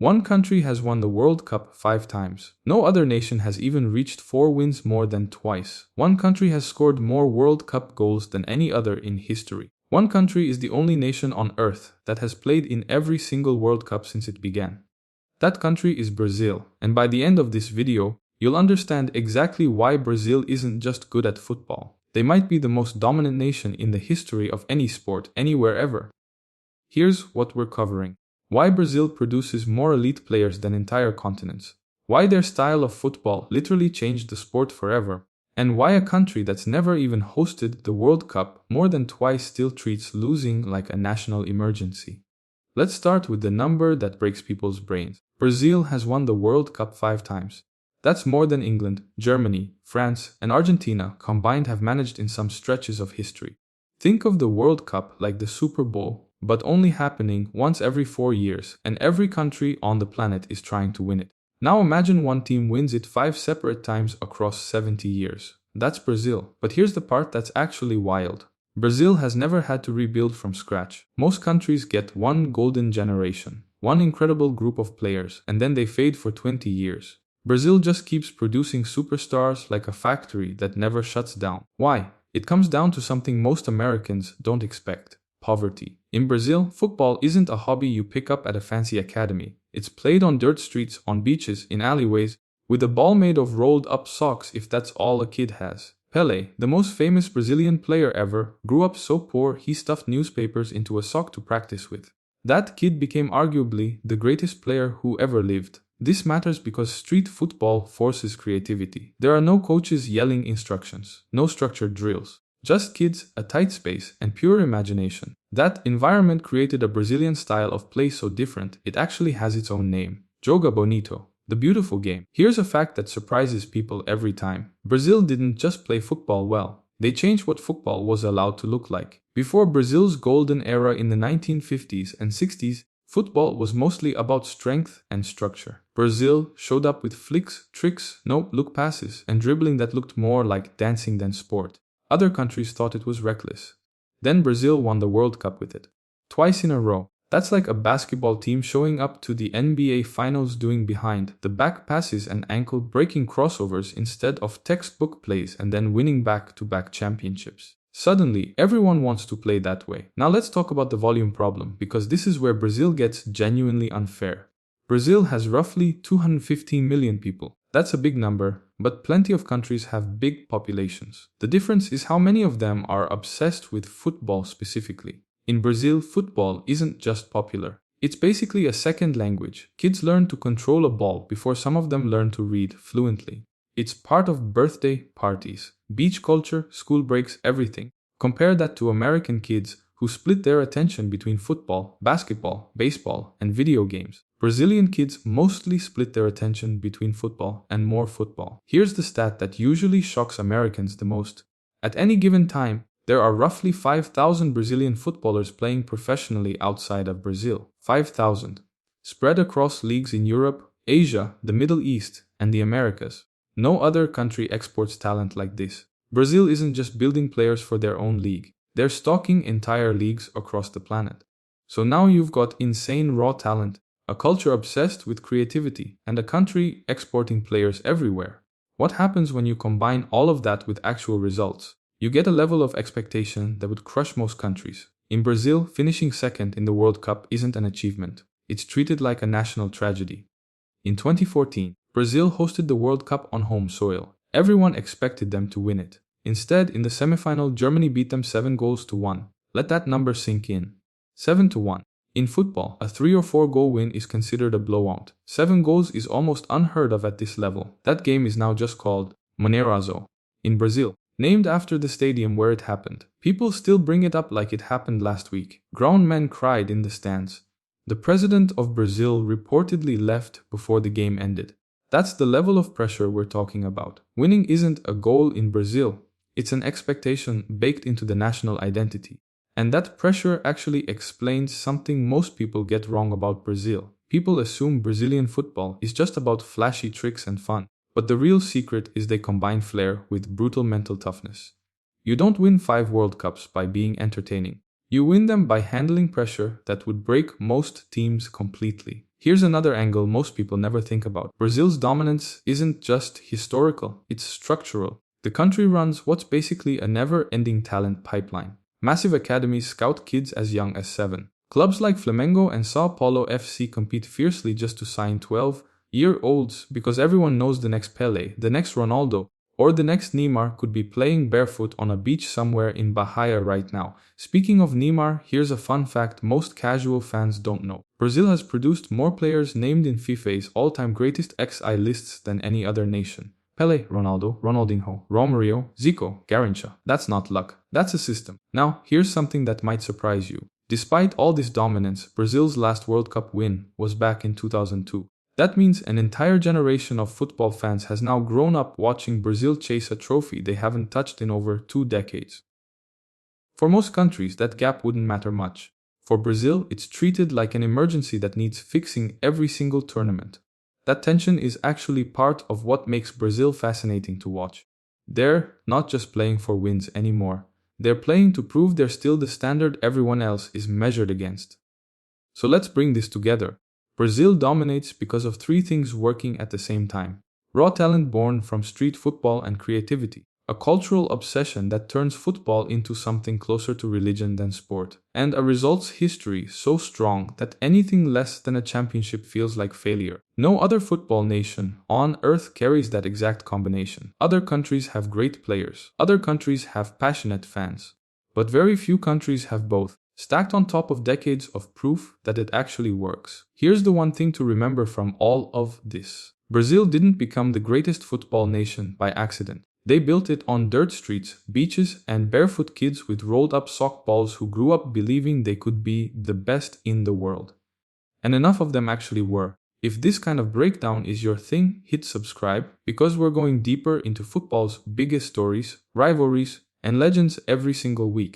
One country has won the World Cup 5 times. No other nation has even reached 4 wins more than twice. One country has scored more World Cup goals than any other in history. One country is the only nation on Earth that has played in every single World Cup since it began. That country is Brazil, and by the end of this video, you'll understand exactly why Brazil isn't just good at football. They might be the most dominant nation in the history of any sport, anywhere ever. Here's what we're covering. Why Brazil produces more elite players than entire continents. Why their style of football literally changed the sport forever. And why a country that's never even hosted the World Cup more than twice still treats losing like a national emergency. Let's start with the number that breaks people's brains. Brazil has won the World Cup 5 times. That's more than England, Germany, France, and Argentina combined have managed in some stretches of history. Think of the World Cup like the Super Bowl, but only happening once every 4 years, and every country on the planet is trying to win it. Now imagine one team wins it 5 separate times across 70 years. That's Brazil. But here's the part that's actually wild. Brazil has never had to rebuild from scratch. Most countries get one golden generation, one incredible group of players, and then they fade for 20 years. Brazil just keeps producing superstars like a factory that never shuts down. Why? It comes down to something most Americans don't expect. Poverty. In Brazil, football isn't a hobby you pick up at a fancy academy. It's played on dirt streets, on beaches, in alleyways, with a ball made of rolled up socks if that's all a kid has. Pelé, the most famous Brazilian player ever, grew up so poor he stuffed newspapers into a sock to practice with. That kid became arguably the greatest player who ever lived. This matters because street football forces creativity. There are no coaches yelling instructions, no structured drills. Just kids, a tight space, and pure imagination. That environment created a Brazilian style of play so different, it actually has its own name. Joga Bonito, the beautiful game. Here's a fact that surprises people every time. Brazil didn't just play football well. They changed what football was allowed to look like. Before Brazil's golden era in the 1950s and 60s, football was mostly about strength and structure. Brazil showed up with flicks, tricks, no-look passes, and dribbling that looked more like dancing than sport. Other countries thought it was reckless. Then Brazil won the World Cup with it. Twice in a row. That's like a basketball team showing up to the NBA Finals doing behind-the-back passes and ankle-breaking crossovers instead of textbook plays and then winning back-to-back championships. Suddenly, everyone wants to play that way. Now let's talk about the volume problem, because this is where Brazil gets genuinely unfair. Brazil has roughly 215 million people. That's a big number, but plenty of countries have big populations. The difference is how many of them are obsessed with football specifically. In Brazil, football isn't just popular. It's basically a second language. Kids learn to control a ball before some of them learn to read fluently. It's part of birthday parties, beach culture, school breaks, everything. Compare that to American kids who split their attention between football, basketball, baseball, and video games. Brazilian kids mostly split their attention between football and more football. Here's the stat that usually shocks Americans the most. At any given time, there are roughly 5,000 Brazilian footballers playing professionally outside of Brazil. 5,000. Spread across leagues in Europe, Asia, the Middle East, and the Americas. No other country exports talent like this. Brazil isn't just building players for their own league. They're stocking entire leagues across the planet. So now you've got insane raw talent, a culture obsessed with creativity, and a country exporting players everywhere. What happens when you combine all of that with actual results? You get a level of expectation that would crush most countries. In Brazil, finishing second in the World Cup isn't an achievement. It's treated like a national tragedy. In 2014, Brazil hosted the World Cup on home soil. Everyone expected them to win it. Instead, in the semifinal, Germany beat them 7-1. Let that number sink in. 7-1. In football, a 3 or 4 goal win is considered a blowout. 7 goals is almost unheard of at this level. That game is now just called Mineirazo. In Brazil, named after the stadium where it happened, people still bring it up like it happened last week. Grown men cried in the stands. The president of Brazil reportedly left before the game ended. That's the level of pressure we're talking about. Winning isn't a goal in Brazil. It's an expectation baked into the national identity. And that pressure actually explains something most people get wrong about Brazil. People assume Brazilian football is just about flashy tricks and fun. But the real secret is they combine flair with brutal mental toughness. You don't win 5 World Cups by being entertaining. You win them by handling pressure that would break most teams completely. Here's another angle most people never think about. Brazil's dominance isn't just historical, it's structural. The country runs what's basically a never-ending talent pipeline. Massive academies scout kids as young as 7. Clubs like Flamengo and Sao Paulo FC compete fiercely just to sign 12-year-olds because everyone knows the next Pelé, the next Ronaldo, or the next Neymar could be playing barefoot on a beach somewhere in Bahia right now. Speaking of Neymar, here's a fun fact most casual fans don't know. Brazil has produced more players named in FIFA's all-time greatest XI lists than any other nation. Pelé, Ronaldo, Ronaldinho, Romario, Zico, Garrincha. That's not luck, that's a system. Now, here's something that might surprise you. Despite all this dominance, Brazil's last World Cup win was back in 2002. That means an entire generation of football fans has now grown up watching Brazil chase a trophy they haven't touched in over 2 decades. For most countries, that gap wouldn't matter much. For Brazil, it's treated like an emergency that needs fixing every single tournament. That tension is actually part of what makes Brazil fascinating to watch. They're not just playing for wins anymore. They're playing to prove they're still the standard everyone else is measured against. So let's bring this together. Brazil dominates because of 3 things working at the same time. Raw talent born from street football and creativity. A cultural obsession that turns football into something closer to religion than sport. And a results history so strong that anything less than a championship feels like failure. No other football nation on earth carries that exact combination. Other countries have great players. Other countries have passionate fans. But very few countries have both, stacked on top of decades of proof that it actually works. Here's the one thing to remember from all of this. Brazil didn't become the greatest football nation by accident. They built it on dirt streets, beaches, and barefoot kids with rolled-up sock balls who grew up believing they could be the best in the world. And enough of them actually were. If this kind of breakdown is your thing, hit subscribe, because we're going deeper into football's biggest stories, rivalries, and legends every single week.